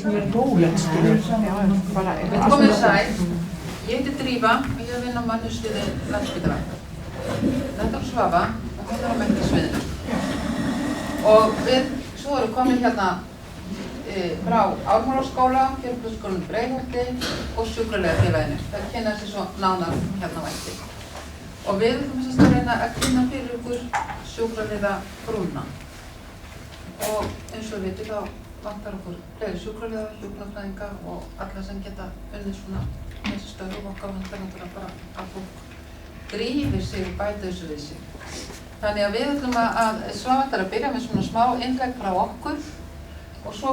eitthvað sem rólegt, bara eitthvað. Komið sæl, ég heiti Drífa og ég vinn á mannusviði Landspítala. Þetta Svava og hún á menntasviðinu. Og við svo erum komin hérna frá Ármúlaskóla, Fjölbrautaskólanum Breiðholti og Sjúkraliðafélaginu. Það kynna sér svo nánar hérna á eftir. Og við erum þess að reyna að kynna fyrir ykkur sjúkraliðabrúna. Og eins og við vitum þá vantar okkur fleiri sjúkraliða, hjúkrunarfræðinga og alla sem geta unnið svona þessi störf og okkar vantar náttúrulega bara að fólk drífir sig og bæta þessu við sig. Þannig að við ætlum að Svava að byrja með svona smá innlegg frá okkur og svo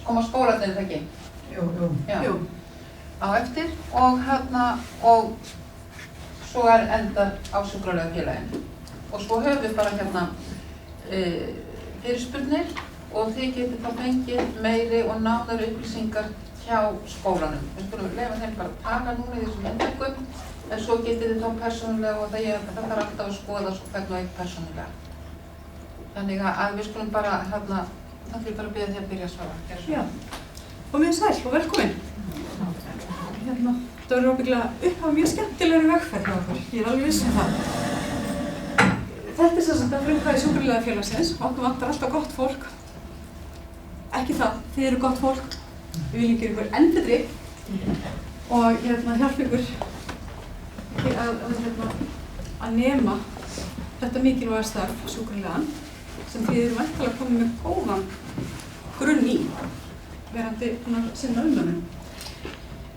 koma skólarnir ekki? Jú. Á eftir og svo endar á Sjúkraliðafélaginu. Og svo höfum við bara hérna fyrirspurnir og þið getið þá fengið meiri og nánari upplýsingar hjá skólanum. Við skulum leyfa þeim bara að tala núna í þessum innleggum, en svo getið þið þá persónulega og það þarf alltaf að skoða svo hvern og einn persónulega. Þannig að við skulum bara þá ætlum ég bara að biðja þig að byrja að svara. Já, komið sæl og velkomin. Það verður ábyggilega upphaf mjög skemmtilegri vegferð hjá okkur, ég alveg viss það. Þetta sem sagt að frumkvæði Sjúkraliðafélagsins, okkur vantar alltaf gott fólk. Ekki það, þið eru gott fólk, við viljum gera ykkur enn betri og hjálpa ykkur að nema þetta mikilvæga starf sjúkraliðan sem þið eru væntanlega komið með góðan grunn í, verandi búin að sinna umönnum.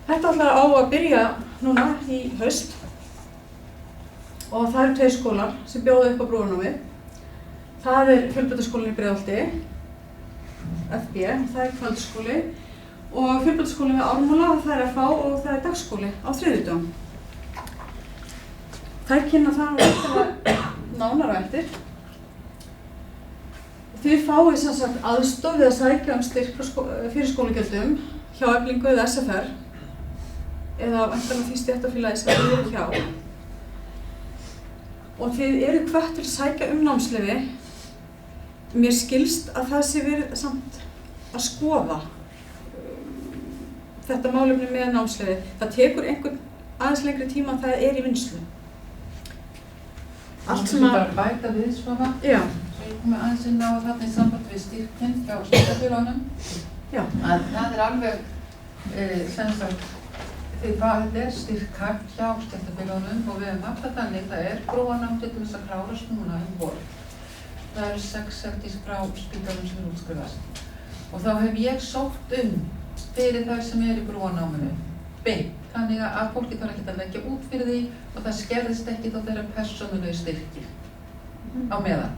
Þetta ætlar á að byrja núna í haust og það eru 2 skólar sem bjóða upp á brúarnámið. Það er Fjölbrautaskólinn í Breiðholti, FB, það er kvöldskóli og Fjölbrautaskólinn við Ármúla, það er FH og það er dagskóli á þriðjudögum. Þær kynna það nánar á eftir. Þið fáið sem sagt aðstoð við að sækja styrk fyrir skólagjöldum hjá Eflingu eða SFR eða væntanlega því stéttarfélagi sem þið eru hjá. Og þið eru hvött til að sækja námsleyfi. Mér skilst að það sé verið samt að skoða þetta málefni með námsleyfi. Það tekur einhvern aðeins lengri tíma að það er í vinnslu. Allt sem bara bæta við Svava. Já. Svo ég komi aðeins inn á þarna í samband við styrkinn hjá stéttarfélögunum. Já. Það er alveg sem sagt þetta er styrkhæft hjá stéttarfélögunum og við höfum haft það þannig, það er brúarnám til þess að klárast núna vor. Það eru 6 frá spítalanum sem útskrifast. Og þá hef ég sótt fyrir þær sem í brúarnáminu beint. Þannig að fólki þarf ekki að leggja út fyrir því og það skerðist ekki þá þeirra persónulegu styrkir á meðan.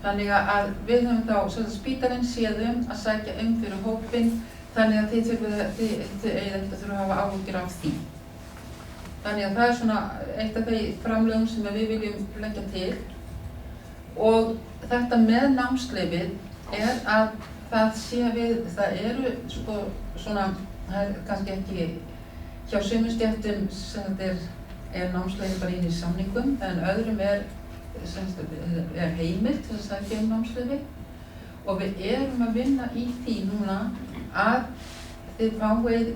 Þannig að við höfum þá, spítalinn séð að sækja fyrir hópinn, þannig að þið eigið ekkert að þurfa að hafa áhyggjur af því. Þannig að það er svona eitt af þeim framlögum sem við viljum leggja til. Og þetta með námsleyfið er að það eru svona, það er kannski ekki hjá sumum stéttum sem er námsleyfi bara inn í samningum, en öðrum er heimilt til að sækja námsleyfi. Og við erum að vinna í því núna að þið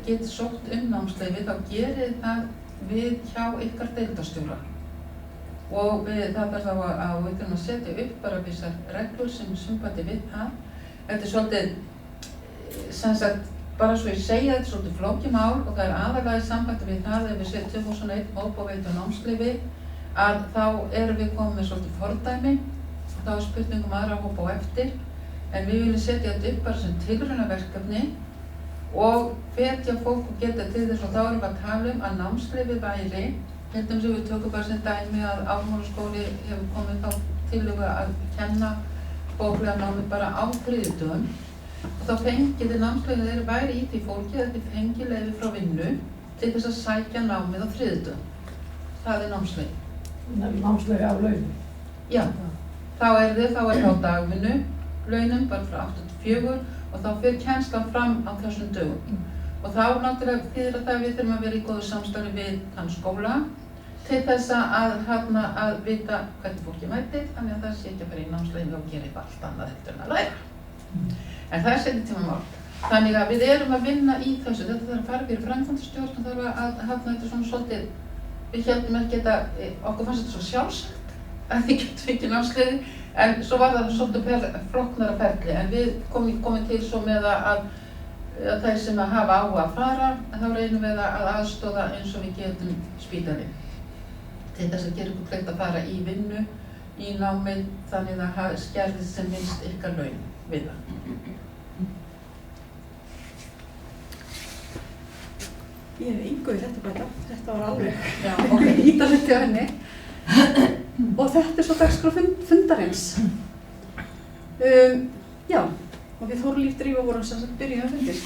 getið sótt námsleyfi, þá gerið það við hjá ykkar deildarstjóra. Og það er þá að við þurfum að setja upp bara vissar reglur sem sambandi við það. Þetta er svolítið, sem sagt, bara svo ég segja þetta svolítið flókið mál og það er aðallega í sambandi við það ef við setjum 2001 hóp og veitum námsleyfi að þá erum við komið með svolítið fordæmi og þá er spurningum aðra hópa á eftir en við viljum setja þetta upp bara sem tilraunaverkefni og hvetja fólk og geta til þess og þá erum við að tala að námsleyfi væri sem við tökum bara sem dæmi að Ármúlaskóli hefur komið þá tillögu að kenna bóklega námi bara á þriðjudögum. Og þá fengið námsleyfi þeirra væri í því fólki að þið fengið leyfi frá vinnu til þess að sækja námið á þriðjudögum. Það er námsleyfi. Námsleyfi á launum? Já. Þá er á dagvinnu, launum bara frá 8 til 4 og þá fer kennslan fram á þessum dögum. Og þá náttúrulega þýðir það við þurfum að vera í góðu samstarfi við þann skóla til þess að vita hvernig fólki mætir, þannig að það sé ekki að vera í námsleyfi og gera eitthvað allt annað heldur en að læra. En það er seinni tímamál. Þannig að við erum að vinna í þessu. Þetta þarf að fara fyrir framkvæmdastjórn og þarf að hafa þetta svona svolítið, við héldum ekki okkur fannst þetta svo sjálfsagt að við getum ekki námskeiði, en svo var það svolítið flóknara ferli, en við komum til svo með að þeir sem hafa á að fara, þá reynum við að aðstoða eins og við getum spítalinn. Til þess að gera ykkur kleift að fara í vinnu, í námið, þannig að það skerðist sem minnst ykkar laun við það. Ég hef engu í þetta bæta, þetta var alveg ítalegt hjá henni. Og þetta svo dagskrá fundarins. Já, og við Þórlíf Drífa vorum sem sagt byrjuð að fundir.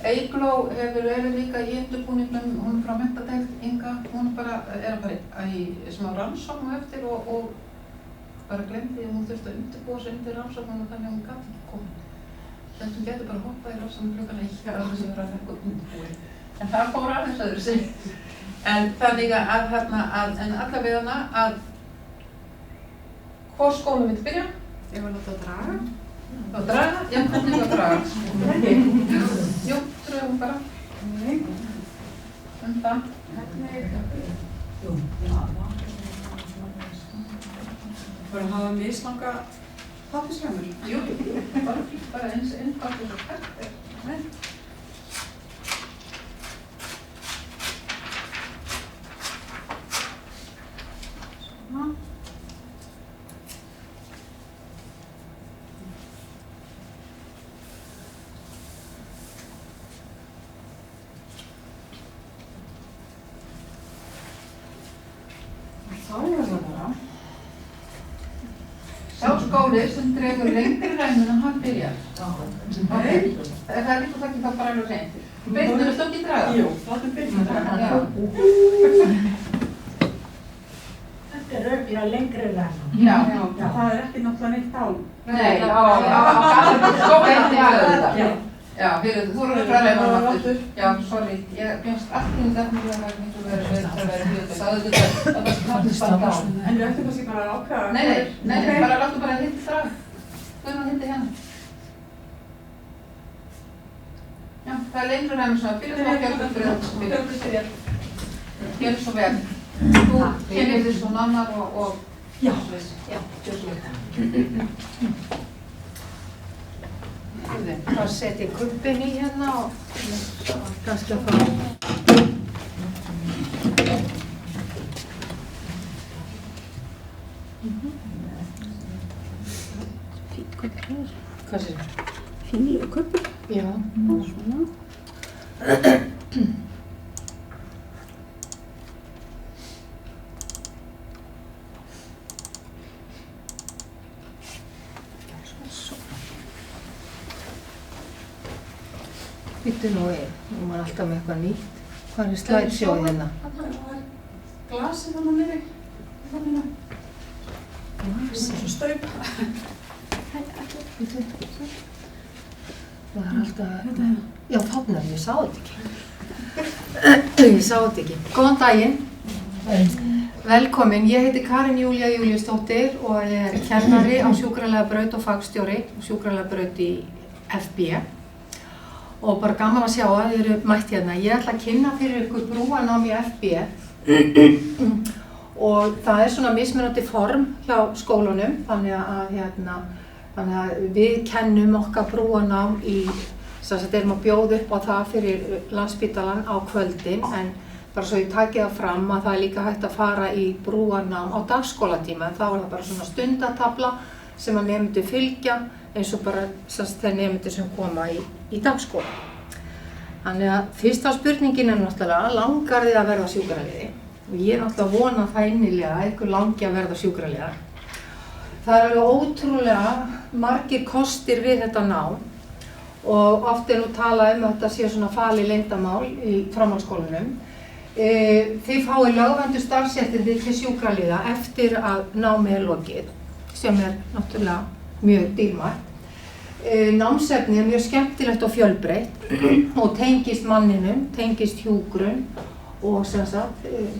Eygló hefur verið líka í undirbúningnum, hún frá Menntateild, Inga, hún bara að fara í smá rannsókn eftir og bara glemdi að hún þurfti að undirbúa sig undir rannsóknum og þannig að hún gat ekki komið. Þannig að hún getur bara hoppað í rannsóknum klukkan 1 á þess að vera eitthvað undirbúið. En það fór aðeins öðru sig. En þannig en allavega að hvor skóla myndi byrja? Ég var að láta að draga. Að draga? Já, hvernig að draga? Jú, drögum bara. Það. Bara að hafa mislanga pappírsrömmur? Jú, bara eins einfalt og svo hægt. Sá skóli sem dregur lengri ræmun en hann byrjar. Það er líka það ekki þá bara alveg reynd. Veistu, þú ekki draga? Jú, látum byrja að draga. Þetta er örugglega lengri ræmun. Já, það er ekki náttúrulega neitt á. Nei, á skóli eftir aðeins. Já, þú eru frá ræmunum aftur. Já, sorry, ég bjóðst allt í þetta að það verður hluti. Það var náttúrulega bara á. En við ættum kannski bara að ákveða? Nei, bara láttu bara að hitta frá. Guðrún hitti hérna. Já, það er lengri ræmun sem að byrja þá fjölgur byrja. Gjör svo vel. Þú kemur þér svo nannar og... Já, gjör svo vel. Það seti kubbin í hérna og kannski að fara. Fínt kubbur. Hvað sér það? fín kubbur. Já. Svona. Býttu nú maður alltaf með eitthvað nýtt. Hvað er slideshow hérna? Glasið þannig niðri. Glasið? Svo staup. Býttu. Það er alltaf... Já, þarna, ég sá þetta ekki. Ég sá þetta ekki. Góðan daginn. Velkomin. Ég heiti Karin Júlía Júlíusdóttir og ég er kennari á sjúkraliðabraut og fagstjóri á sjúkraliðabraut í FB. Og bara gaman að sjá að þið eru mætt hérna. Ég ætla að kynna fyrir ykkur brúanám í FB og það er svona mismunandi form hjá skólunum þannig að við kennum okkar brúanám í erum að bjóða upp á það fyrir Landspítalann á kvöldin en bara svo ég taki það fram að það er líka hægt að fara í brúanám á dagskólatíma en þá er það bara svona stundatafla sem að nemendur fylgja eins og bara þeir nemendur sem koma í dagskóla. Þannig að fyrsta spurningin er náttúrulega, langar þið að verða sjúkraliði? Og ég er náttúrulega vona það innilega að ykkur langi að verða sjúkraliðar. Það er alveg ótrúlega margir kostir við þetta nám og oft er nú talað að þetta sé svona falið leyndamál í framhaldsskólanum. Þið fáið lögverndu starfsréttindi til sjúkraliða eftir að námið er lokið, sem er náttúrulega mjög dýrmætt. Námsefnið er mjög skemmtilegt og fjölbreytt og tengist manninum, tengist hjúkrun og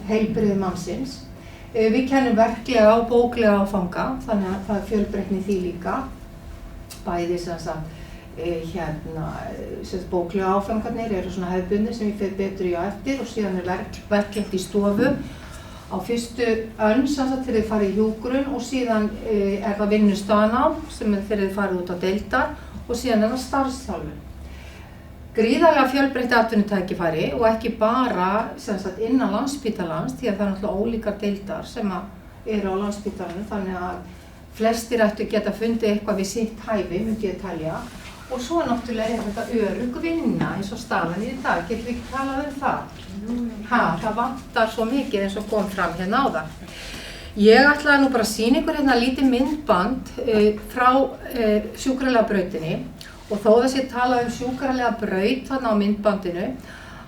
heilbrigði mannsins. Við kennum verklega og bóklega áfanga, þannig að það er fjölbreytni í því líka. Bæði bóklegu áfangarnir eru svona hefðbundnir sem ég fer betur í á eftir og síðan verklegt í stofu á fyrstu önn þegar þið farið í hjúkrun og síðan það vinnustaðanám sem þegar þið farið út á deildar og síðan það starfsþjálfun. Gríðarlega fjölbreytt atvinnutækifæri og ekki bara innan Landspítalans því að það náttúrulega ólíkar deildar sem eru á Landspítalanum þannig að flestir ættu geta fundið eitthvað við sitt hæfi, myndi ég telja. Og svo náttúrulega þetta örugg vinna eins og staðan í dag. Getum við ekki talað það? Það vantar svo mikið eins og kom fram hérna áðan. Ég ætlaði nú bara að sýna ykkur hérna lítið myndband frá sjúkralega brautinni og þó það sé talað sjúkralega braut þarna á myndbandinu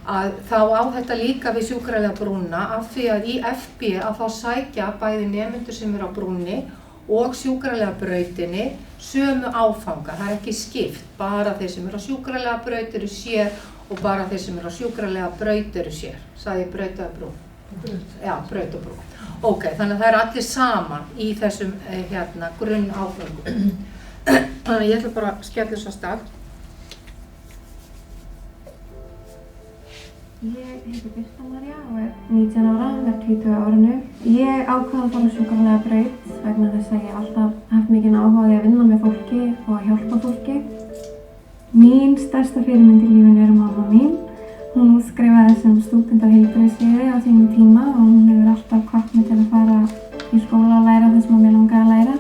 að þá á þetta líka við sjúkralega brúna af því að í FB að þá sækja bæði nemendur sem eru á brúnni og sjúkralega brautinni sömu áfanga. Það ekki skipt, bara þeir sem eru á sjúkralega braut eru sér og bara þeir sem eru á sjúkralega braut eru sér. Sagði ég braut eða brú? Já, braut og brú. Ok, þannig að það eru allir saman í þessum grunn áfangum. Þannig að ég ætla bara að skella þessu af stað. Ég heiti Birta María og er 19 ára, verð 20 á árinu. Ég ákvað að fara á sjúkralega braut vegna þess að ég hef alltaf haft mikinn áhuga á því að vinna með fólki og að hjálpa fólki. Mín stærsta fyrirmynd í lífinu er mamma mín. Hún útskrifaði sem stúdent á heilbrigðissviði á sínum tíma og hún hefur alltaf hvatt mig til að fara í skóla og læra það sem mér langaði að læra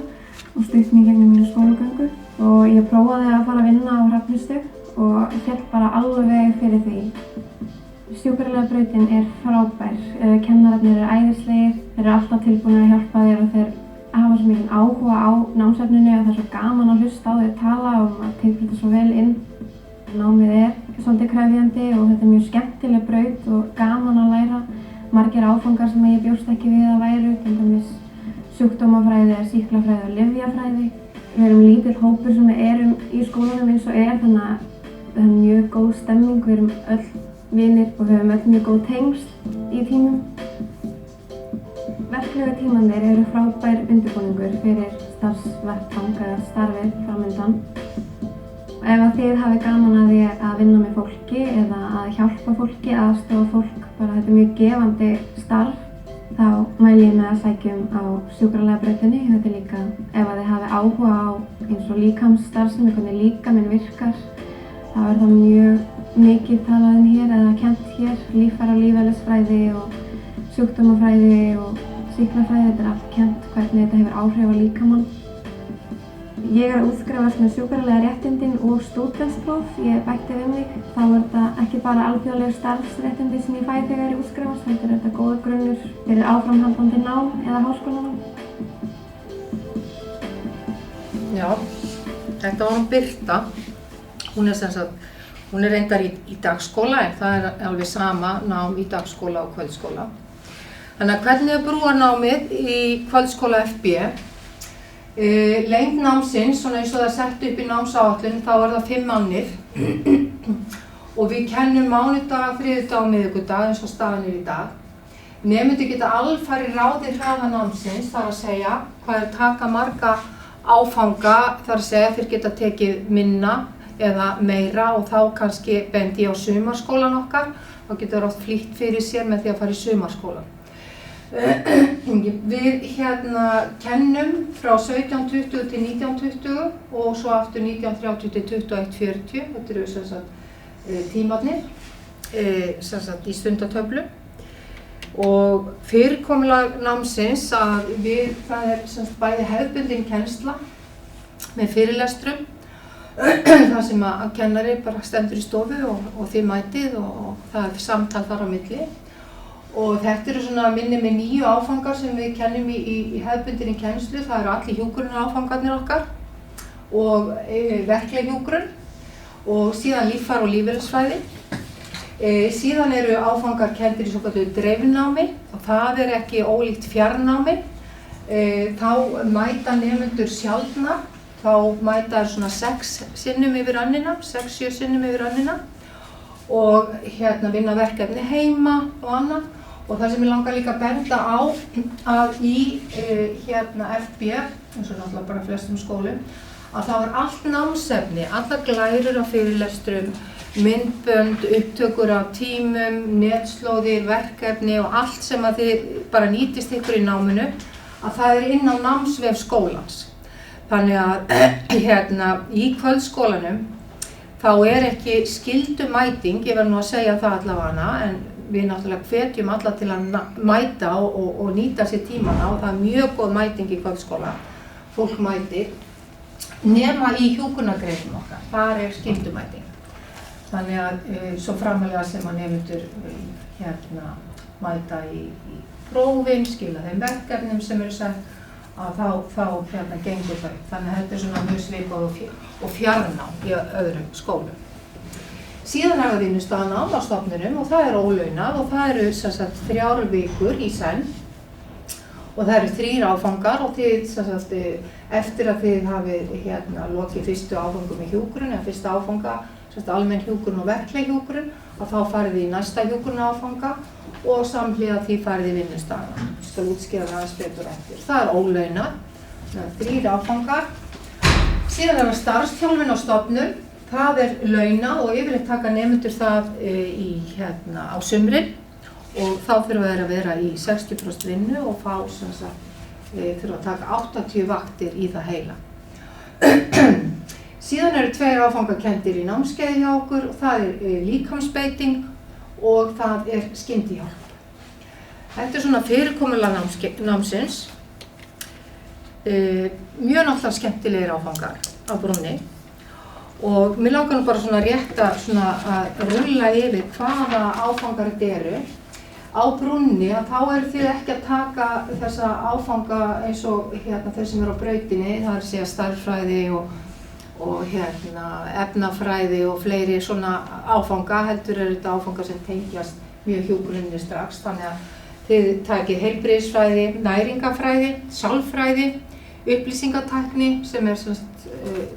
og stutt mig gegnum mínu skólagöngu. Og ég prófaði að fara að vinna á Hrafnistu og hélt bara alveg fyrir því. Sjúkralega brautin er frábær, kennararnir eru æðislegir, þeir eru alltaf tilbúinir að hjálpa þér og þeir hafa svo mikinn áhuga á námsefninu og það er svo gaman að hlusta á þau tala og maður tekur þetta svo vel inn. Námið er svolítið krefjandi og þetta er mjög skemmtileg braut og gaman að læra margir áfangar sem ég bjóst ekki við að væru, til dæmis sjúkdómafræði, sýklafræði og lyfjafræði. Við erum lítill hópur sem erum í skólanum eins og þannig að það er mjög góð stemming, við erum öll vinir og við höfum öll mjög góð tengsl í tímum. Verklegu tímarnir eru frábær undirbúningur fyrir starfsvettvang eða starfið framöndan. Ef að þið hafið gaman að því að vinna með fólki eða að hjálpa fólki, aðstofa fólk, bara þetta er mjög gefandi starf, þá mæli ég með að sækjum á sjúkralega brautinni. Þetta er líka ef að þið hafið áhuga á eins og líkamsstarfsemi, hvernig líkaminn virkar, þá er það mjög mikið talað hér eða kennt hér, líffæra- og lífeðlisfræði og sjúkdómafræði og sýklafræði, þetta er allt kennt hvernig þetta hefur áhrif á líkamann. Ég er að útskrifast með sjúkralega réttindin og stúdentspróf, ég bætti við mig. Þá er þetta ekki bara alþjóðleg starfsréttindi sem ég fæ þegar ég útskrifast, heldur þetta góður grunnur fyrir áframhaldandi nám eða háskólanám. Já, þetta var hún Birta. Hún er reyndar í dagskóla en það er alveg sama nám í dagskóla og kvöldskóla. Þannig að hvernig er brúarnámið í kvöldskóla FB? Lengd námsins, svona eins og það er sett upp í námsáætlun, þá er það 5 mánuðir og við kennum mánudag, þriðjudag og miðvikudag eins og staðan í dag. Nemendur geta alfarið ráðið hraða námsins, þar að segja hvað er taka marga áfanga, þar að segja þeir geta tekið minna eða meira og þá kannski bendi ég á sumarskólan okkar, þá getur oft flýtt fyrir sér með því að fara í sumarskólan. Við kennum frá 1720 til 1920 og svo aftur 1930 til 2140, þetta eru tímarnir í stundatöflu. Og fyrirkomulag námsins að það er bæði hefðbundin kennsla með fyrirlestrum, þar sem að kennari bara stendur í stofu og þið mætið og það er samtal þar á milli. Og þetta eru svona minni með 9 áfangar sem við kennum í hefðbundinni kennslu. Það eru allir hjúkrunaráfangarnir okkar og verkleg hjúkrun og síðan líffæra- og lífeðlisfræði. Síðan eru áfangar kenndir í svokölluðu dreifnámi og það er ekki ólíkt fjarnámi. Þá mæta nemendur sjaldnar, þá mæta þeir svona 6 sinnum yfir önnina, 6-7 sinnum yfir önnina og vinna verkefni heima og annað. Og það sem ég langar líka að benda á að í FB, eins og náttúrulega bara flestum skólum, að það var allt námsefni, alla glærur á fyrirlestrum, myndbönd, upptökur af tímum, netslóðir, verkefni og allt sem að þið bara nýtist ykkur í náminu, að það inn á námsvef skólans. Þannig að í kvöldskólanum þá ekki skyldumæting, ég verð nú að segja það allavega, en við náttúrulega hvetjum alla til að mæta og nýta sér tímana og það mjög góð mæting í kvöldskóla. Fólk mætir nema í hjúkrunargreinum okkar, þar skyldumæting. Þannig að svo framalega sem að nemendur mæta í prófin, skila þeim verkefnum sem eru sett, að þá gengur þau. Þannig að þetta svona mjög svipað og fjarnám í öðrum skólum. Síðan það vinnustaðnám á stofnunum og það ólaunað og það eru 3 vikur í senn og það eru 3 áfangar og þið, eftir að þið hafið lokið fyrstu áfangum í hjúkrun eða fyrsta áfanga, almenn hjúkrun og verkleg hjúkrun, að þá farið í næsta hjúkrun áfanga og samhliða því farið í vinnustaðnám. Ég skal útskýra það aðeins betur eftir. Það ólaunað, 3 áfangar. Síðan það starfsþjálfun á stofnun, það launað og yfirleitt taka nemendur það á sumrin og þá þurfa þeir að vera í 60% vinnu og fá þurfa að taka 80 vaktir í það heila. Síðan eru 2 áfangakenndir í námskeiði hjá okkur og það líkamsbeiting og það skyndihjálp. Þetta svona fyrirkomulag námsins. Mjög náttúrulega skemmtilegir áfangar á brúnni og mér langar nú bara svona rétt að rulla yfir hvaða áfangar þetta eru. Á brúnni að þá eru þið ekki að taka þessa áfanga eins og þeir sem eru á brautinni, það að segja stærðfræði og efnafræði og fleiri svona áfanga, heldur þetta áfanga sem tengjast mjög hjúkruninni strax, þannig að þið takið heilbrigðisfræði, næringafræði, sálfræði, upplýsingatækni sem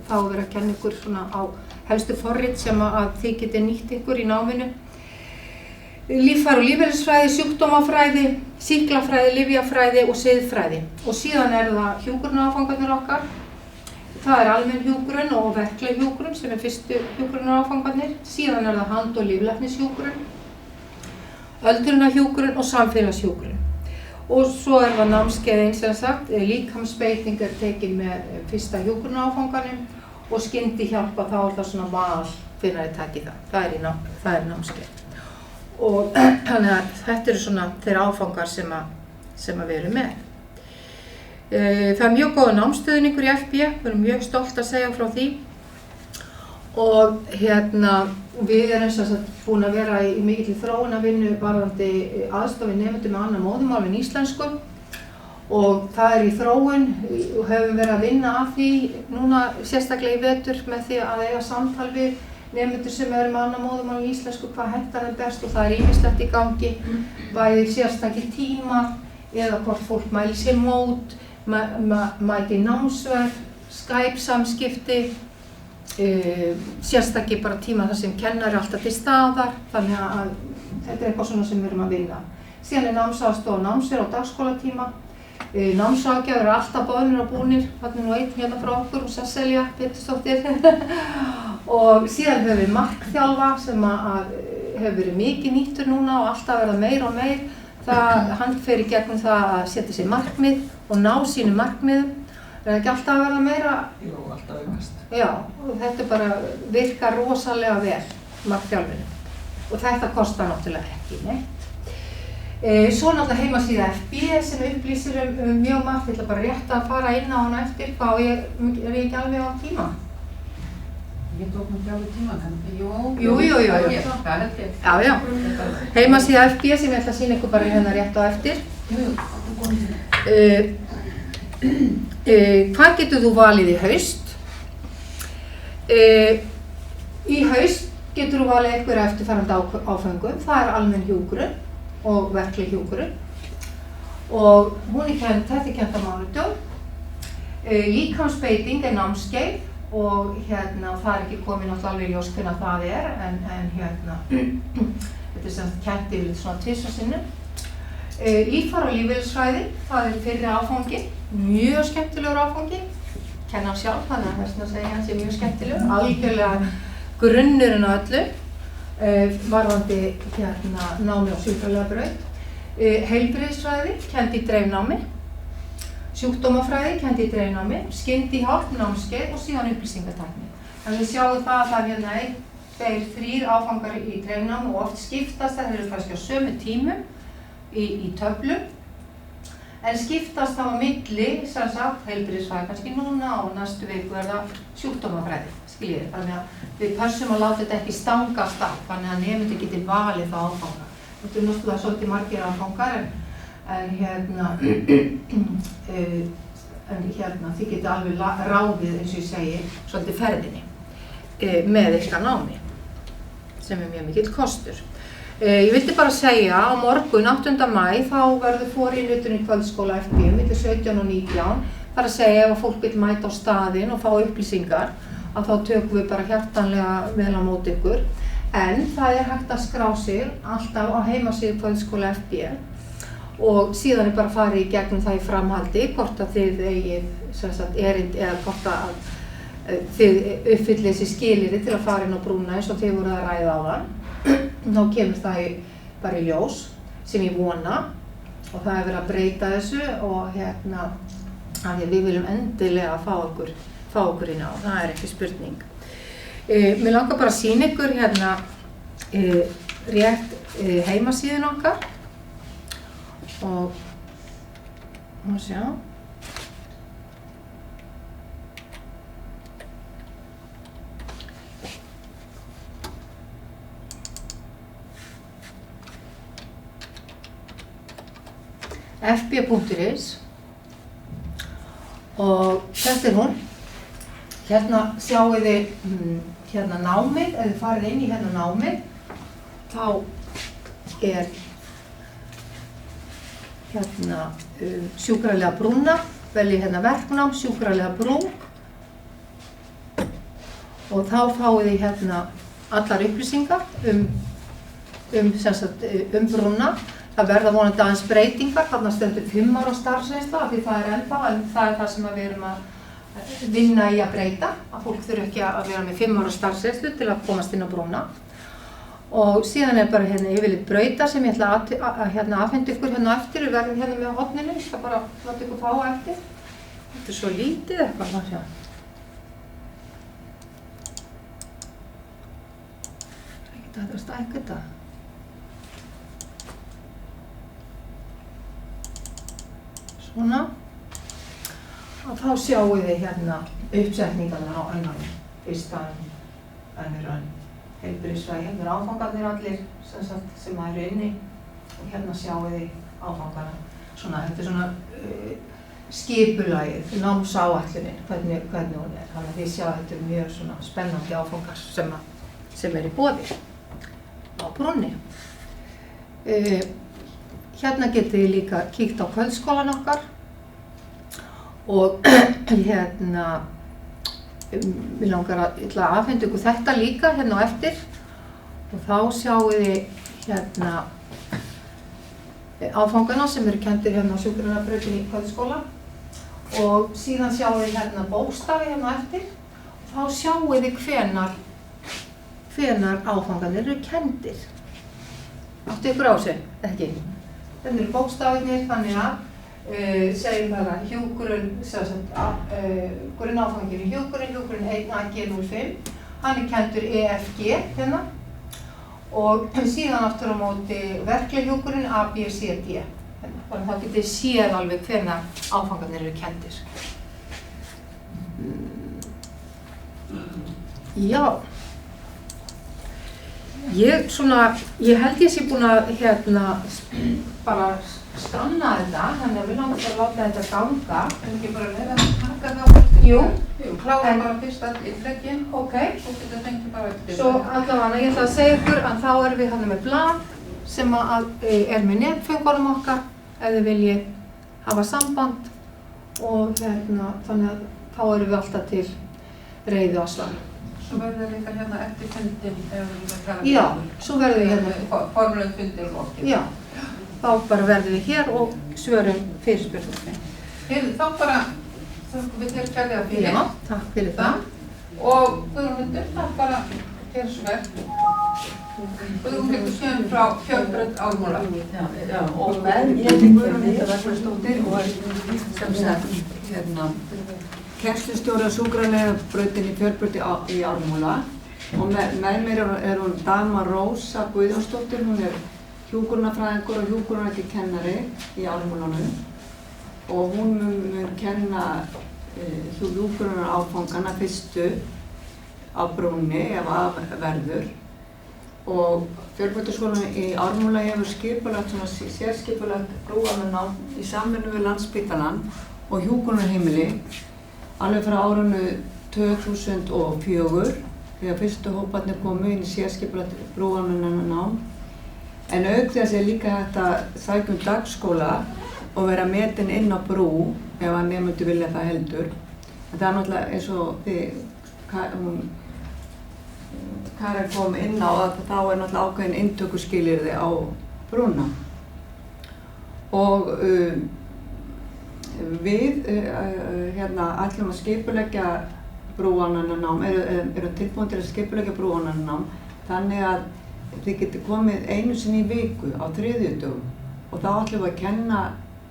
þá verið að kenna ykkur svona á helstu forrit sem að þið getið nýtt ykkur í náminu. Líffæri- og lífeðlisfræði, sjúkdómafræði, sýklafræði, lyfjafræði og siðfræði. Og síðan það hjúkrunaráfangarnir okkar. Það almenn hjúkrun og verkleg hjúkrun sem fyrstu hjúkrunaráfangarnir. Síðan það hand- og líflæknishjúkrun, öldrunarhjúkrun og samfélagshjúkrun. Og svo það námskeiðin sem sagt, líkamsbeiting tekin með fyrsta hjúkrunaráfanganum og skyndihjálpa þá það svona val hvenær þið takið það. Það námskeið. Og þannig að þetta eru svona þeir áfangar sem við erum með. Það mjög góð námsstuðningur í FB, við erum mjög stolt að segja frá því. Og við erum búin að vera í mikilli þróunarvinnu varðandi aðstoð við nemendur með annað móðurmál en íslensku. Og það í þróun og höfum verið að vinna að því núna sérstaklega í vetur með því að eiga samtal við nemendur sem eru með annað móðurmál en íslensku, hvað hentar þeim best og það ýmislegt í gangi, bæði sérstakir tíma eða hvort fólk mæli sér mót, mæti námsverð, Skype samskipti, sérstakir bara tíma þar sem kennari alltaf til staðar, þannig að þetta eitthvað svona sem við erum að vinna. Síðan námsaðstoð og námsverð á dagskólatíma, námsráðgjafar alltaf boðnir og búnir, þarna nú einn frá okkur og Sesselja Pétursdóttir. Og síðan höfum við markþjálfa sem hefur verið mikið nýttur núna og alltaf verða meir og meir. Hann fer í gegnum það að setja sér markmið og ná sínu markmiðum. Það ekki alltaf að verða meira? Jú, alltaf aukast. Já, og þetta bara virkar rosalega vel, markþjálfinu. Og þetta kostar náttúrulega ekki neitt. Svo náttúrulega heimasíða FB sem upplýsir mjög margt. Ég ætla bara rétt að fara inn á hana eftir. Hvað er ég ekki alveg á tíma? Ég tók nú ekki alveg tíman, en Jú. Já. Heimasíða FB sem ég ætla að sýna ykkur bara hérna rétt á eftir. Hvað getur þú valið í haust? Í haust getur þú valið einhverja eftirfarandi áföngum. Það almenn hjúkrun og verkleg hjúkrun. Og þetta kennt á mánudögum. Líkamsbeiting námskeið. Og það ekki komin alveg ljós hvernig það en þetta sem kennt yfir svona 2 sinnum. Líffæri- og lífeðlisfræði, það fyrri áfangi, mjög skemmtilegur áfangi. kenna hann sjálf, þannig að þess að segja hann sé mjög skemmtilegur, algjörlega grunnurinn á öllu, varðandi námi á sjúkraliðabraut, heilbrigðisfræði, kennd í dreifnámi, sjúkdómafræði, kennd í dreifnámi, skyndihjálp, námskeið og síðan upplýsingatækni. Þannig við sjáum það að það er 1, 2, 3 áfangar í dreifnámi og oft skiptast, það eru kannski á sömu tímum í töflum, en skiptast þá á milli, sem sagt, heilbrigðisfræði kannski núna og næstu viku það sjúkdómafræði, skiljið. Þannig að við pössum að láta þetta ekki stangast á, þannig að nemendur geti valið þá áfanga. Þetta náttúrulega svolítið margir áfangar, en þið geti alveg ráðið, eins og ég segi, svolítið ferðinni með ykkar námi, sem er mjög mikill kostur. Ég vildi bara segja á morgun, 8. maí, þá verður forriðun í kvöldskóla FB milli 17 og 19. Það er að segja ef fólk vil mæta á staðinn og fá upplýsingar, að þá tökum við bara hjartanlega vel á móti ykkur. En það er hægt að skrá sig alltaf á heimasíðu kvöldskóla FB og síðan er bara farið í gegnum það í framhaldi, hvort að þið eigið erind eða hvort að þið uppfyllið þessi skilyrði til að fara inn á brúna eins og þið voruð að ræða á það. Þá kemur það bara í ljós sem ég vona og það er verið að breyta þessu og að við viljum endilega fá okkur inn á, það er ekki spurning. Mér langar bara að sýna ykkur rétt heimasíðun okkar og má sjá. fb.is og þetta er hún. Hérna sjáu þið námið, ef þið farið inn í námið, þá er sjúkraliða brúna, veljið verknám, sjúkraliða brú og þá fáið þið allar upplýsingar um brúna. Það verða vonandi aðeins breytingar, þarna stendur 5 ára starfsreynsla af því það er ennþá, en það er það sem við erum að vinna í að breyta, að fólk þurfi ekki að vera með 5 ára starfsreynslu til að komast inn á brúna. Og síðan er bara yfirleitt brauta sem ég ætla að afhenda ykkur eftir, við verðum með horninu, ég skal bara láta ykkur fá eftir. Þetta er svo lítið eitthvað, má sjá. Það er ekki að stækka þetta. Svona, og þá sjáum við uppsetningarna á önnunum, fyrsta önnur heilbrigðisfræði, áfangarnir allir sem eru inni og sjáum við áfangarna. Þetta er svona skipulagið, námsáætlunin, hvernig hún er. Þannig að þið sjá þetta er mjög svona spennandi áfangar sem er í boði á brúnni. Hérna getið þið líka kíkt á kvöldskólan okkar og mér langar að afhenda ykkur þetta líka á eftir og þá sjáum þið áfangana sem eru kenndir á sjúkraliðabrautinni í kvöldskóla og síðan sjáum þið bókstafi eftir og þá sjáum þið hvenær áfangarnir eru kenndir. Áttu ykkur á sig, ekki? Þetta eru bókstafinir, þannig að segjum bara hjúkrun, grunnáfangir í hjúkrun 1 AG05, hann er kenndur EFG og síðan aftur á móti verkleg hjúkrun ABCD. Þannig að þá getið séð alveg hvenær áfangarnir eru kenndir. Já. Ég held ég sé búin að bara skanna þetta, þannig að við langar að láta þetta ganga. En ekki bara vera að taka það á? Jú. Klára bara fyrst í flegginn. Ok. Og þetta fengið bara eftir. Svo allavega, ég ætla að segja ykkur að þá erum við með blað sem er með netföngunum okkar, ef þið viljið hafa samband og þannig að þá erum við alltaf til reiðu að svara. Svo verður það líka eftir fundin ef við viljum að tala Já, svo verður við Formulegum fundir lokið. Já, þá bara verðum við hér og svörum fyrirspurnum. Þá bara þökkum við þér kærlega fyrir. Já, takk fyrir það. Og Guðrúnhildur, það bara fyrir svo vel. Guðrúnhildur séum frá Fjölbraut Ármúla. Já, og ég heiti Guðrúnhildur Ragnarsdóttir og er sem sagt kennslustjóri á sjúkraliðabrautinni Fjölbraut í Ármúla. Og með mér er hún Dagmar Rósa Guðjónsdóttir, hún er hjúkrunarfræðingur og hjúkrunarkennari í Ármúlanum. Og hún mun kenna hjúkrunaráfangana fyrstu á brúnni ef af verður. Og Fjölbrautaskólinn í Ármúla hefur skipulagt svona sérskipulagt brúarnám í samvinnu við Landspítalann og hjúkrunarheimili alveg frá árinu 2004 þegar fyrstu hóparnir komu inn í sérskipulagt brúarnám. En auk þess er líka hægt að sækja dagskóla og vera metin inn á brú ef að nemendur vilja það heldur. En það er náttúrulega eins og Karen kom inn á að þá er náttúrulega ákveðin inntökuskilyrði á brúna. Og við ætlum að skipuleggja brúarnám, erum tilbúin til að skipuleggja brúarnám þannig að þið getur komið einu sinni í viku á þriðjudögum og þá ætlum við að kenna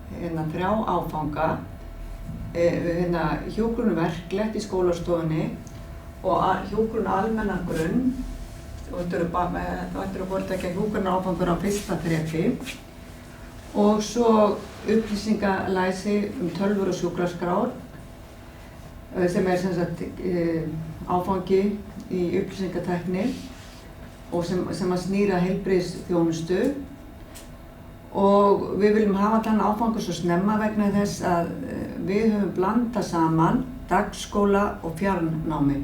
3 áfanga, hjúkrunarverklegt í skólastofunni og hjúkrun almennan grunn og þetta eru vortækja hjúkrunaráfangur á fyrsta þrepi og svo upplýsingalæsi tölvur og sjúkraskrár sem er sem sagt áfangi í upplýsingatækni og sem að snýra heilbrigðisþjónustu. Og við viljum hafa þann áfanga svo snemma vegna þess að við höfum blandað saman dagskóla og fjarnámi.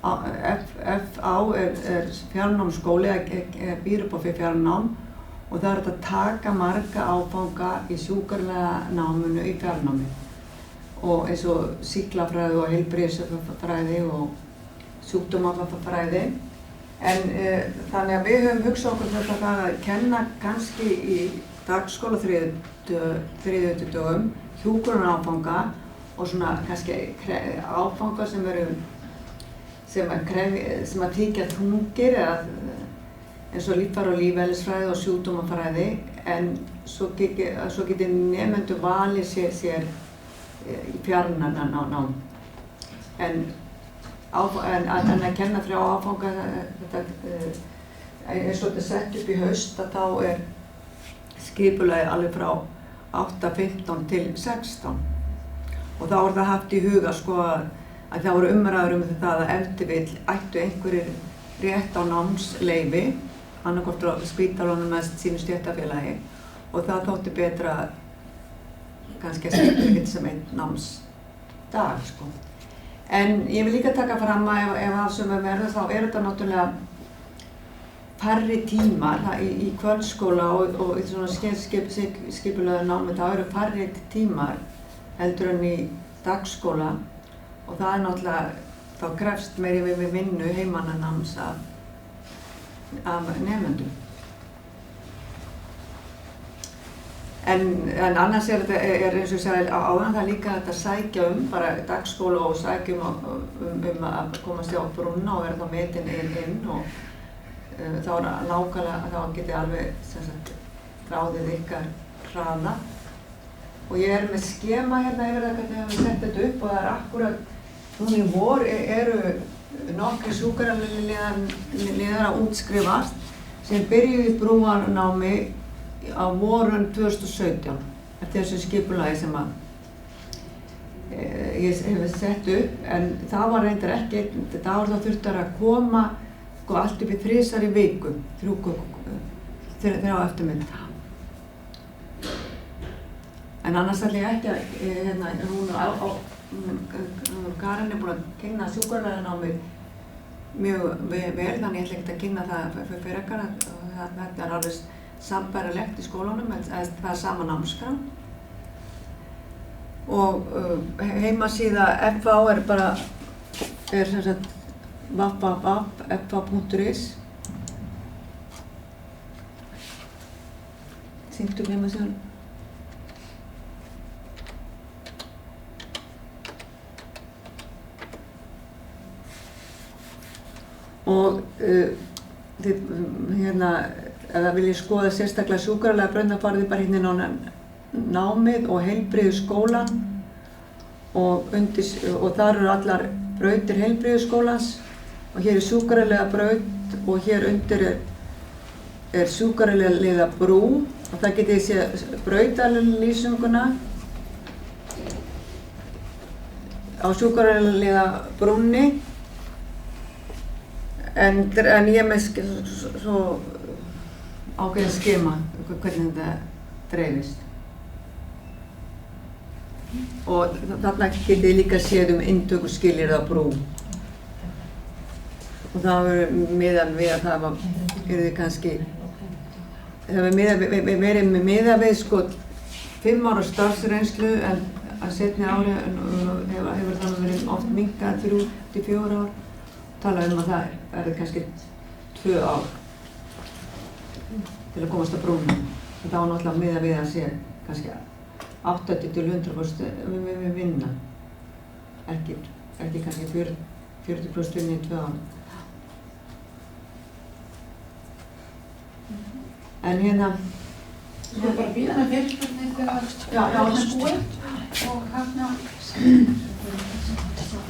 FA er fjarnámsskóli, býr upp á fyrir fjarnám og það er að taka marga áfanga í sjúkraliðanáminu í fjarnámi. Og eins og sýklafræði og heilbrigðisfræði og sjúkdómafræði. En þannig að við höfum hugsað okkur þetta að kenna kannski í dagskóla þriðjudögum, hjúkrunaráfanga og svona kannski áfanga sem að þykja þungir eins og líffæra- og lífeðlisfræði og sjúkdómafræði en svo getur nemendur valið sér fjarnám. En að kenna 3 áfanga, eins og þetta sett upp í haust að þá er skipulagið alveg frá 8:15 til 16. Og þá er það haft í huga að það voru umræður það að ef til vill ættu einhverjir rétt á námsleyfi, annaðhvort á spítalanum með sínu stéttarfélagi og það þótti betra kannski að skipuleggja sem einn námsdag. En ég vil líka taka fram að ef það sem verður þá er þetta náttúrulega færri tímar í kvöldskóla og í svona skipulögðu námi þá eru færri tímar heldur en í dagskóla og það er náttúrulega, þá krefst meiri við vinnu heimannanáms af nemendum. En annars er eins og ég sagði áðan það líka hægt að sækja bara dagskóla og sækja að komast á brúna og vera þá metin inn og þá er nákvæmlega, þá getið alveg sem sagt ráðið ykkar hraða. Og ég er með skema hérna yfir það hvernig við höfum sett þetta upp og það er akkurat núna í vor eru nokkrir sjúkraliðar að útskrifast sem byrjuðu í brúarnámi á vorun 2017 eftir þessu skipulagi sem að ég hef sett upp en það var reyndar ekki þetta ár þá þurfti að koma allt upp í 3 í viku 3 á eftirmynda en annars ætla ég ekki að Karen er búin að kynna sjúkraliðanámið mjög vel þannig ég ætla ekki að kynna það fyrir ekkar þetta er alveg sambærilegt í skólanum, það er sama námskrá og heimasíða FA er sem sagt www.fa.is Sýndu heimasíðan og hérna, ef það viljið skoða sérstaklega sjúkralega brauð, þá farið þið bara hérna inn á námið og heilbrigðisskólann og þar eru allar brautir heilbrigðisskólans og hér er sjúkralega braut og hér undir er sjúkralega brú og það getið þið séð brautalýsinguna á sjúkralega brúnni en ég með svo ákveðin skema hvernig þetta dreifist. Og þarna getið þið líka séð inntökuskilyrði á brú. Og það var miðað við að það yrði kannski, það var verið miðað við sko 5 ára starfsreynslu en að seinni ári hefur það verið oft minnkað 3 til 4 ár. Tala að það verði kannski 2 ár til að komast á brúnni. Það var náttúrulega miðað við að sé kannski 80 til 100% vinna. Ekki kannski 40% vinna í 2 ár. En hérna... Svo bara býða með fyrirspurning þegar það er búið og hérna...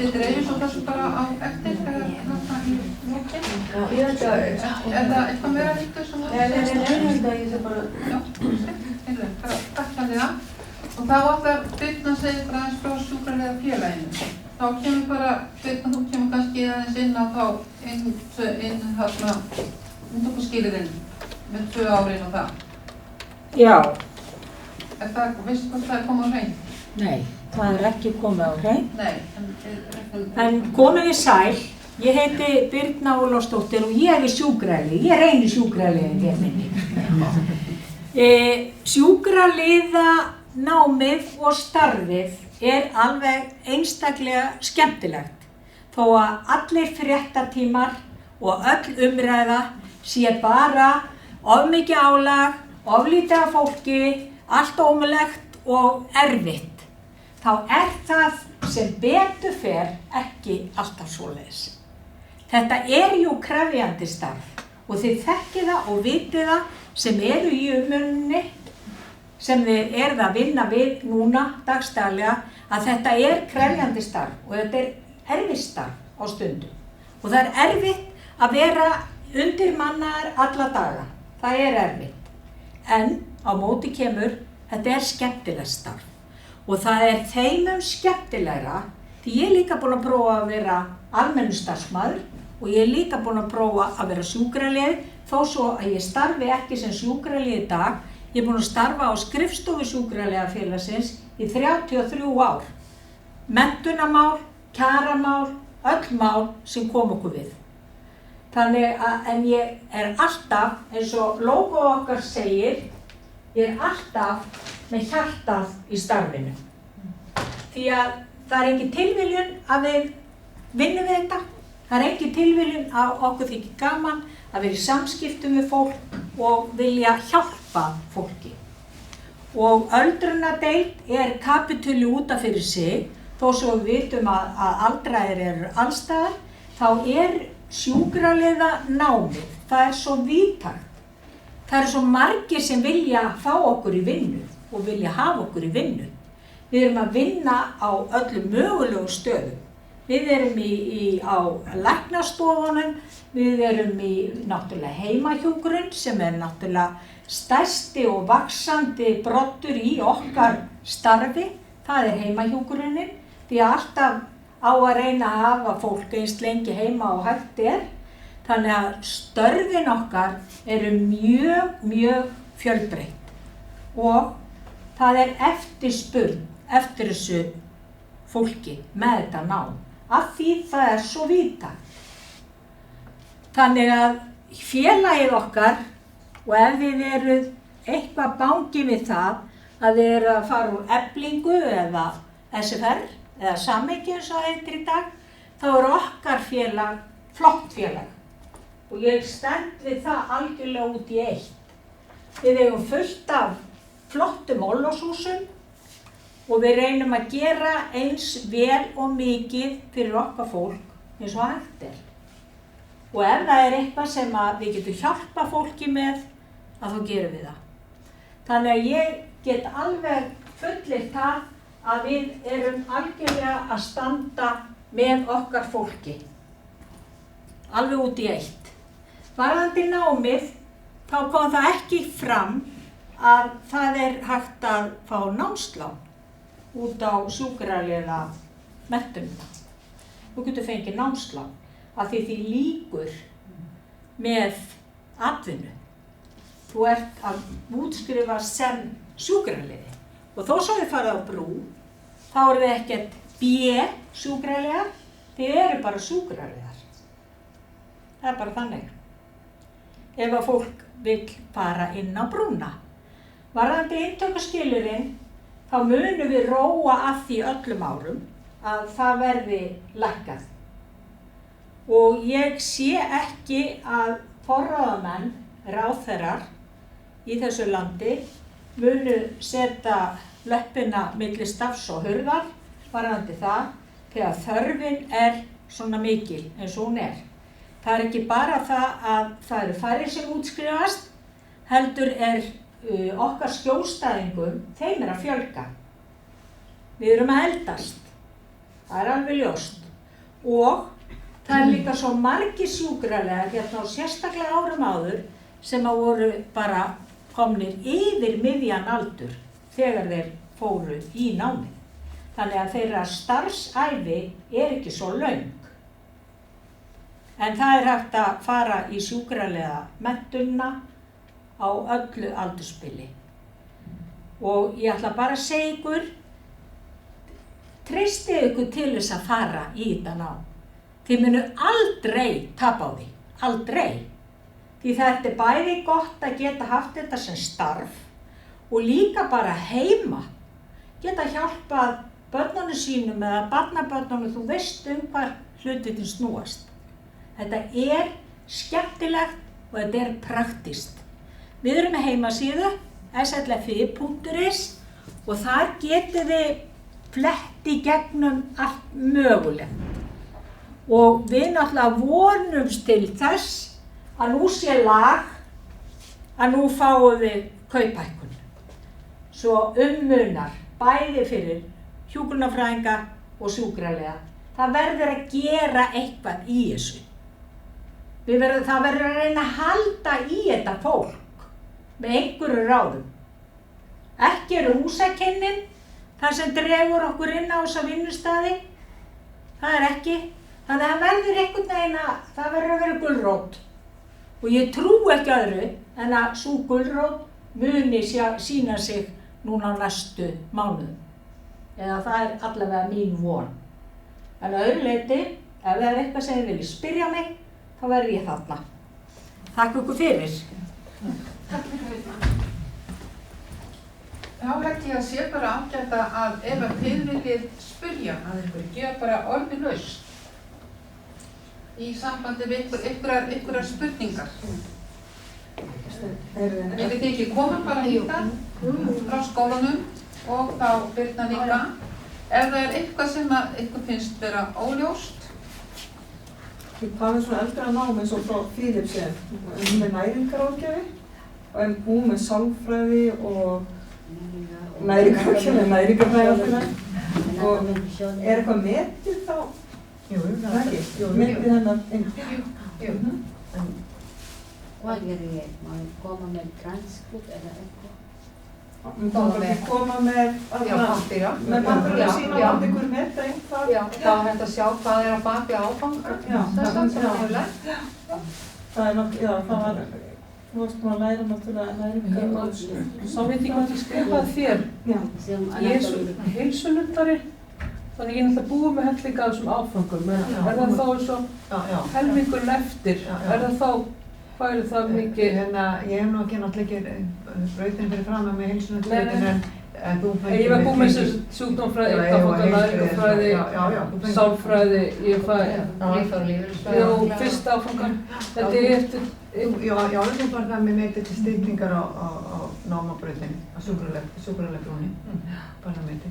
Þið dreifir svo þessu bara á eftir þegar hérna í lokin? Já, ég held að... Er það eitthvað meira lítur sem þú... Nei, ég held að ég sé bara... Já, takk fyrir það. Og þá ætlar Birna að segja bara aðeins frá sjúkralega félaginu. Þá kemur bara, Birna, þú kemur kannski aðeins inn á þá inn hérna inntökuskilyrðin með 2 árin og það. Já. Veistu hvort það er komið á hrein? Nei, það er ekki komið á hrein. Nei, En komið þið sæl, ég heiti Birna Ólafsdóttir og ég er sjúkraliði, ég er eini sjúkraliðinn hérna. Sjúkraliðanámið og starfið er alveg einstaklega skemmtilegt. Þó að allir fréttatímar og öll umræða sé bara of mikið álag, of lítið af fólki, allt ómögulegt og erfitt. Þá er það sem betur fer ekki alltaf svoleiðis. Þetta er jú krefjandi starf og þið þekkið það og vitið það sem eru í umönninni, sem þið eruð að vinna við núna dagstaglega, að þetta er krefjandi starf og þetta er erfitt starf á stundum. Og það er erfitt að vera undirmannaðar alla daga. Það er erfitt. En á móti kemur, þetta er skemmtilegt starf. Og það er þeimum skemmtilegra, því ég er líka búin að prófa að vera almennur starfsmaður og ég er líka búin að prófa að vera sjúkraliði, þó svo að ég starfi ekki sem sjúkraliði í dag. Ég er búin að starfa á skrifstofu sjúkraliðafélagsins í 33 ár. Menntunarmál, kjaramál, öll mál sem kom okkur við. Þannig að, en ég er alltaf, eins og logo okkar segir, ég er alltaf með hjartað í starfinu. Því að það er engin tilviljun að við vinnum við þetta. Það er engin tilviljun að okkur þykir gaman að vera í samskiptum við fólk og vilja hjálpa fólki. Og öldrunardeild er kapítuli út af fyrir sig, þó svo við vitum að aldraðir eru allstaðar, þá er sjúkraliðanámið, það er svo víðtækt. Það eru svo margir sem vilja fá okkur í vinnu og vilja hafa okkur í vinnu. Við erum að vinna á öllum mögulegum stöðum. Við erum á læknastofunum, við erum í náttúrulega heimahjúkrun sem er náttúrulega stærsti og vaxandi broddur í okkar starfi. Það er heimahjúkrunin, því að alltaf á að reyna að hafa fólk eins lengi heima og hægt er. Þannig að störfin okkar eru mjög fjölbreytt og það er eftirspurn eftir þessu fólki með þetta nám, af því það er svo víðtækt. Þannig að félagið okkar, og ef þið eruð eitthvað bangið við það að þið eru að fara úr Eflingu eða SFR eða Samhengi eins og það heitir í dag, þá er okkar félag flott félag. Og ég stend við það algjörlega út í eitt. Við eigum fullt af flottum orlofshúsum og við reynum að gera eins vel og mikið fyrir okkar fólk eins og hægt er. og ef það er eitthvað sem við getum hjálpa fólki með, að þá gerum við það. Þannig að ég get alveg fullyrt það að við erum algjörlega að standa með okkar fólki, alveg út í eitt. Varðandi námið, þá kom það ekki fram að það er hægt að fá námslán út á sjúkraliða menntunina. Þú getur fengið námslán af því lýkur með atvinnu. Þú ert að útskrifa sem sjúkraliði og þó svo þið farið á brú, þá eru þið ekkert B-sjúkraliðar, þið eru bara sjúkraliðar. Það er bara þannig. Ef að fólk vill fara inn á brúna. Varðandi inntökuskilyrðin, þá munum við róa að því öllum árum að það verði lækkað. Og ég sé ekki að forráðamenn, ráðherrar í þessu landi munu setja löppina milli stafs og hurðar varðandi það þegar þörfin er svona mikil eins og hún er. Það er ekki bara það að það eru færri sem útskrifast, heldur er okkar skjólstæðingum, þeim er að fjölga. Við erum að eldast, það er alveg ljóst. Og það er líka svo margir sjúkraliðar hérna á sérstaklega árum áður sem að voru bara komnir yfir miðjan aldur þegar þeir fóru í námið. Þannig að þeirra starfsævi er ekki svo löng. En það er hægt að fara í sjúkraliða menntunina á öllu aldursbili. Og ég ætla bara að segja ykkur, treystið ykkur til þess að fara í þetta nám. Þið munu aldrei tapa á því, aldrei. Því þetta er bæði gott að geta haft þetta sem starf og líka bara heima. Geta hjálpað börnunum sínum eða barnabörnunum, þú veist hvað hlutirnir snúast. Þetta er skemmtilegt og þetta er praktískt. Við erum með heimasíðu, slfi.is og þar getið þið flett í gegnum allt mögulegt. Og við náttúrulega vonumst til þess að nú sé lag, að nú fáum við kauphækkun. Svo munar bæði fyrir hjúkrunarfræðinga og sjúkraliða. Það verður að gera eitthvað í þessu. Það verður að reyna að halda í þetta fólk með einhverju ráðum. Ekki eru húsakynnin, það sem dregur okkur inn á þessa vinnustaði. Það er ekki. Þannig að það verður einhvern veginn að það verður að vera gulrót. Og ég trú ekki öðru en að sú gulrót muni sýna sig núna á næstu mánuðum. Eða það er allavega mín von. En að öðru leyti, ef það er eitthvað sem þið viljið spyrja mig, þá verður ég þarna. Takk ykkur fyrir. Þá held ég að sé bara ágætt að ef að þið viljið spyrja að ykkur, gefa bara orðið laust í sambandi við einhverjar spurningar. Ég veit ekki, koma bara hingað frá skólanum og þá Birna líka. Ef það er eitthvað sem ykkur finnst vera óljóst. Hvað er svona eldra nám eins og frá Philipsen? Hún er næringaráðgjafi og hún með sálfræði og næringarfræði og er eitthvað metið þá? Jú, það er ekki. Metið hennar inn? Jú. Hvað gerir ég? Má ég koma með transkript eða eitthvað? Koma með pappíra. Með pappíra sína og láta ykkur meta einhvað. Já, þá er hægt að sjá hvað er á baki áfanga. Það sem hefur lært. Það er nokkuð, já, það var, þú varst búin að læra náttúrulega næringar og Þá veit ég hvað ég skrifaði þér. Ég er svo heilsunundari, þannig ég er náttúrulega búið með hellinga af þessum áfangum. Er það þá eins og helmingurinn eftir? Er það þá, hvað er það mikið? Ég hef nú ekki náttúrulega brautin fyrir fram með heilsunundari en þú fæði... Ég var búið með þessu sjúkdómafræði, einkafanga, næringarfræði, sálfræði, ég fæði fyrsta áfangan. Þetta er eftir... Já, þú bara það með meiti til styttingar á námabrautinni, á sjúkrarlegbrúnni, bara meiti.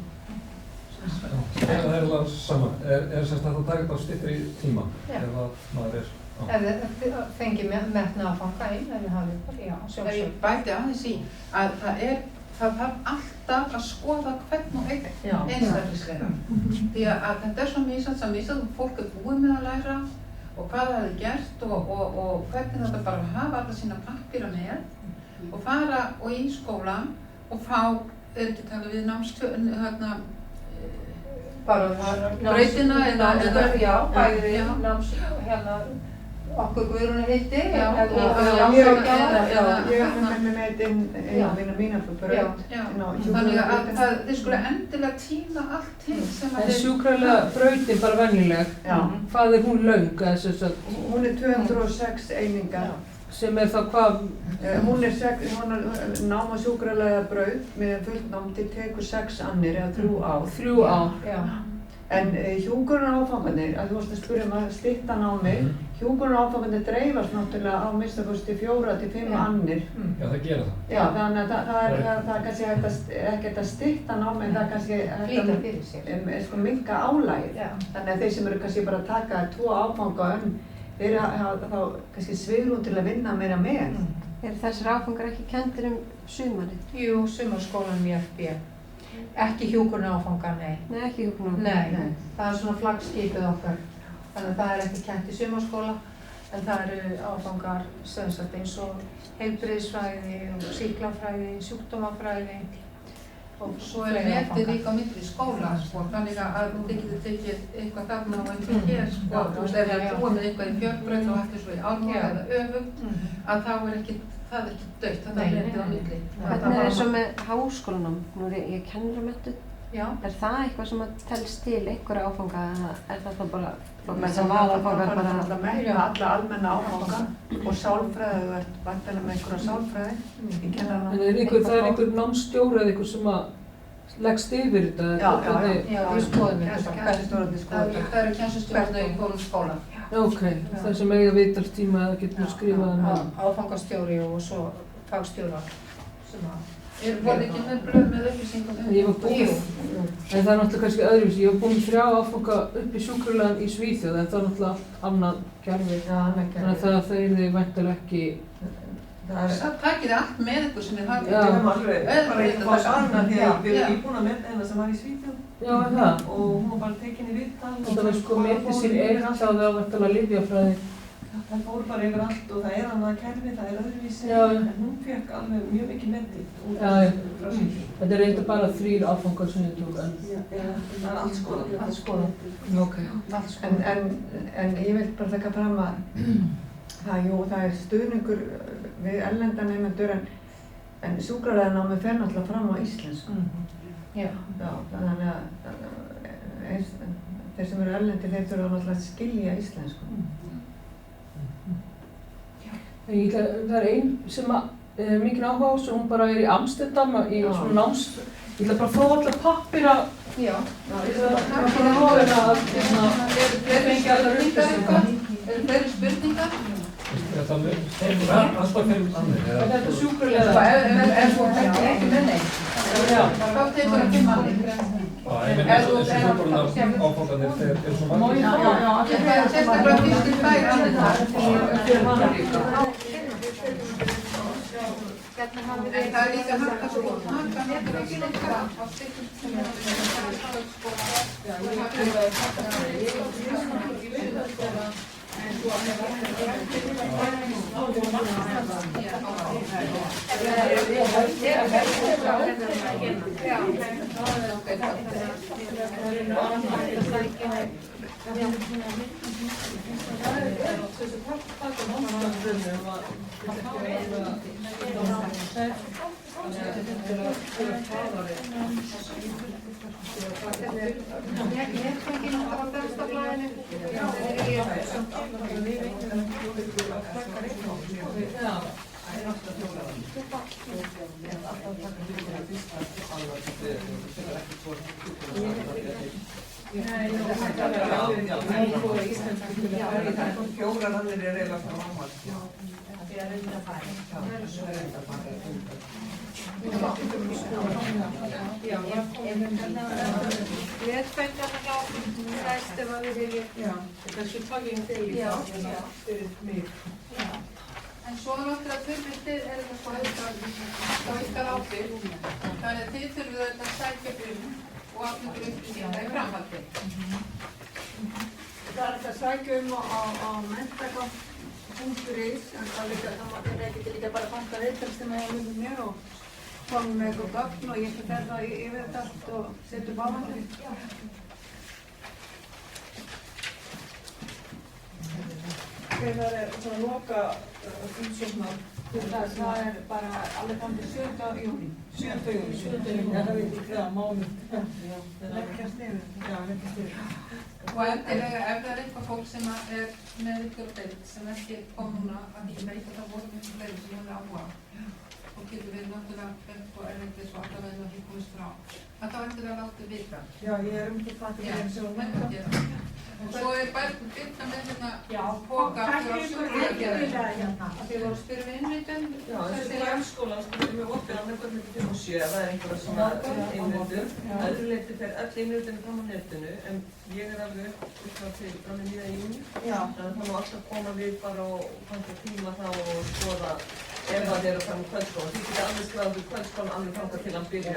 Það er alveg sama. Er semst að það taka þetta á styttri tíma ef að maður er Ef þið fengið metna áfanga inn, ef þið hafið það, já, Ef ég bæti aðeins í að það þarf alltaf að skoða hvern og einn einstaklislega. Því að þetta er svo misjafnt fólk búið með að læra og hvað það hefði gert og hvernig þetta bara hafa alla sína pappíra með og fara og í skólan og fá, ekki tala við brautina Já, bæði náms, okkur Guðrúnu hitti. Ég er með þetta mína fyrir braut. Þannig að þið skulle endilega tíma allt til sem að En sjúkralega brautin bara venjuleg, hvað er hún löng? Hún er 206 einingar. Sem er þá hvað? Hún er nám á sjúkralega braut með fullnám til tekur 6 annir eða 3 ár. 3 ár, já. En hjúkrunaráfangarnir, að þú varst að spyrja að stytta námi, hjúkrunaráfangarnir dreifast náttúrulega á minnstakosti 4 til 5 annir. Já, það gera það. Já, þannig að það er kannski ekkert að stytta námi, en það er kannski hægt að minnka álagið. Þannig að þeir sem eru kannski bara að taka 2 áfanga þeir hafa þá kannski svigrúm til að vinna meira með. Þessir áfangar ekki kenndir sumarið? Jú, sumarskólan í FB. Ekki hjúkrunaráfangar, nei. Nei, ekki hjúkrunaráfangar. Nei, það er svona flaggskipið okkar. Þannig að það er ekki kennt í sumarskóla, en það eru áfangar eins og heilbrigðisfræði og sýklafræði, sjúkdómafræði. Og svo er netið líka á milli skóla, þannig að þið getur tekið eitthvað þarna og eitthvað hér, Þú veist, ef ég búið með eitthvað í Fjörbraut og ætlir svo í Ármúla eða öfugt, að þá er það ekki dautt, það er netið á milli. Hvernig er svo með háskólanám? Nú er ég kennaramentuð. Er það eitthvað sem að telst til einhverja áfanga eða er það þá bara áfangar bara meira alla almenna áfanga og sálfræði, þú ert væntanlega með einhverja sálfræði. En það er einhver námsstjóri eða einhver sem að leggst yfir þetta? Já, í skoðunni. Það eru kennslustjórarnir í hvorum skóla. Ok, það sem eiga viðtalstíma eða getur skrifað áfangastjóri og svo fagstjórar sem að Voru ekki með blöð með upplýsingum? Ég var búinn, en það er náttúrulega kannski öðruvísi. Ég var búinn 3 áfanga upp í sjúkralegan í Svíþjóð, en það er náttúrulega annað kerfi. Þannig að það yrði væntanlega ekki... Það takir allt með ykkur sem hafið. Við höfum alveg bara ekki fá svarna því að við erum íbúin að metta eina sem var í Svíþjóð. Já, það. Og hún var bara tekin í viðtal. Þetta var sko metið sér eitt á það að væntanlega lyfjafræði. Það fór bara yfir allt og það er annað kerfi, það er öðruvísi, en hún fekk alveg mjög mikið metið frá Svíþjóð. Þetta er eitthvað bara 3 áfangar sem ég tók en... Það er allt skoðað. Allt skoðað. Ok. En ég vil bara taka fram að það er stuðningur við erlenda nemendur en sjúkraleganámið fer náttúrulega fram á íslensku. Já. Þannig að þeir sem eru erlendir þeir þurfa náttúrulega að skilja íslensku. Það er ein sem mikið áhuga á, sem hún bara er í Amsterdam í svona náms. Ég ætla bara að fá allar pappíra. Já. Eru fleiri spurningar? Það er alltaf fyrir annir. Þetta er sjúkralega. Ef þú hættir ekki með neitt, þá tekur það 5 annir. Ég menn eins og hjúkrunarnámið áfangarnir, þeir eru svo margir. Það er sérstaklega fyrst í 2 annir fyrir hana líka. En það er líka hægt að sko taka með ekki á styrkum sem Fjórar annir er eiginlega frá ámætt. því að reynda að fara. Það er svo reynda að fara. Letfængjarna hjá þæst ef að við viljum. Já, þessu tagging degi fyrir mig. En svo náttúrulega þurfið er það sko ykkar ábyrgð, þannig að þið þurfið að sækja og aftur upplýsingar í framhaldi. Það er þetta að sækja á menntakamp.is en það getur líka bara að fanta viðtalstíma hjá mér og koma með eitthvað gögn og ég skal ferða yfir þetta allt og setja upp áhaldið. Þegar það er svona loka umsóknar? Það er bara alveg fram til 7. júní. 7. júní. Já, það veit ég hvaða mánuð. Leggjast yfir. Já, leggjast yfir. Og ef það er eitthvað fólk sem er með ykkur og deild sem ekki kom núna að ég veit að það voru mjög fleiri sem hefur áhuga og getur við náttúrulega bent og erlendis og alltaf verður ekki komist frá. Þetta var eftir að láta vita. Já, ég er til það til þeim sem var með. Og svo er bært byrta með hérna póka frá sjúkragerðin. Þið voru að spyrja við innritun. Já, þessi grunnskólan sko með opið á nefnum 5 og 7, það er einhverja sem er innritun. Öðru leyti fer öll innritun fram á netinu, en ég er alveg upp til fram í nýja júní. Þannig að það má alltaf koma við bara og fanta tíma þá og skoða ef það er að fara um kvöldskólan. Þið getur alveg skráð úr kvöldskólan alveg framkvæmt til hann byrja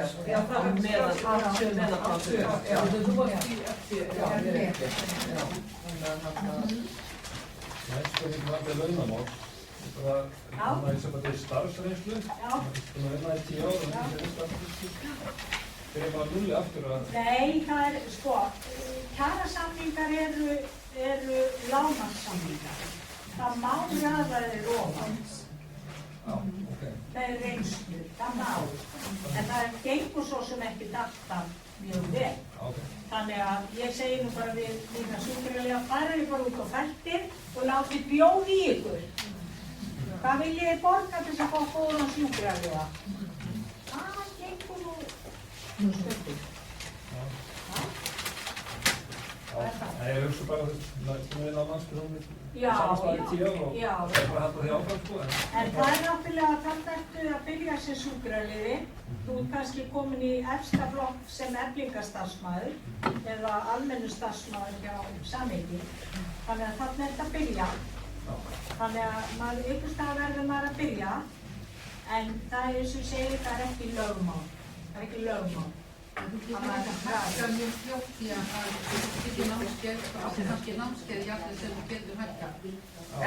meðan Þú varst í eftir. Næst er þetta vandið launamál. Það er sem að þetta er starfsreynslu. Það er vinna í 10 ára og þetta er starfsreynslu. Þeir eru bara nulli aftur að... Nei, það er, sko, kjarasamningar eru lágmarkssamningar. Það má ræða þeir ofan. Já, ok. Það er reynslu, það má. En það gengur svo sem ekki alltaf mjög vel. Okay. Þannig að ég segi nú bara við líka sjúkralega, farið bara út á feltir og látið bjóð í ykkur. Hvað viljið þið borga til þess að fá góðan sjúkralega? Það gengur nú stöldum. Ég hugsa bara að vinna á landsbyrjum samanstæði 10 ára og það er bara að halda því áfram sko. En það er náttúrulega að þarna ertu að byrja sem sjúkraliði. Þú ert kannski komin í efsta flokk sem eflingastarfsmaður eða almennu starfsmaður hjá Samhengi. Þannig að þarna er þetta að byrja. Þannig að einhvers staðar verður maður að byrja. En það er eins og segir, það er ekki lögmál. Það er ekki lögmál. Það er mjög fljótt því að þetta námskeið og kannski námskeið jafnvel sem þú getur hækka.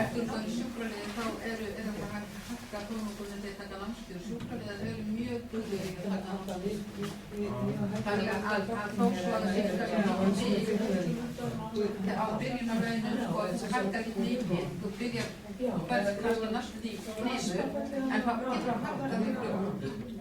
Eftir þá í sjúkraliði þá eru það hækka þónungunni þegar taka námskeið og sjúkraliði eru mjög duglegir í að taka námskeið. Þannig að þó svo að það á byrjunarlaunum og það hækkar ekki mikið. Þú byrjar kannski næstu því knisu en það getur að hækka miklu.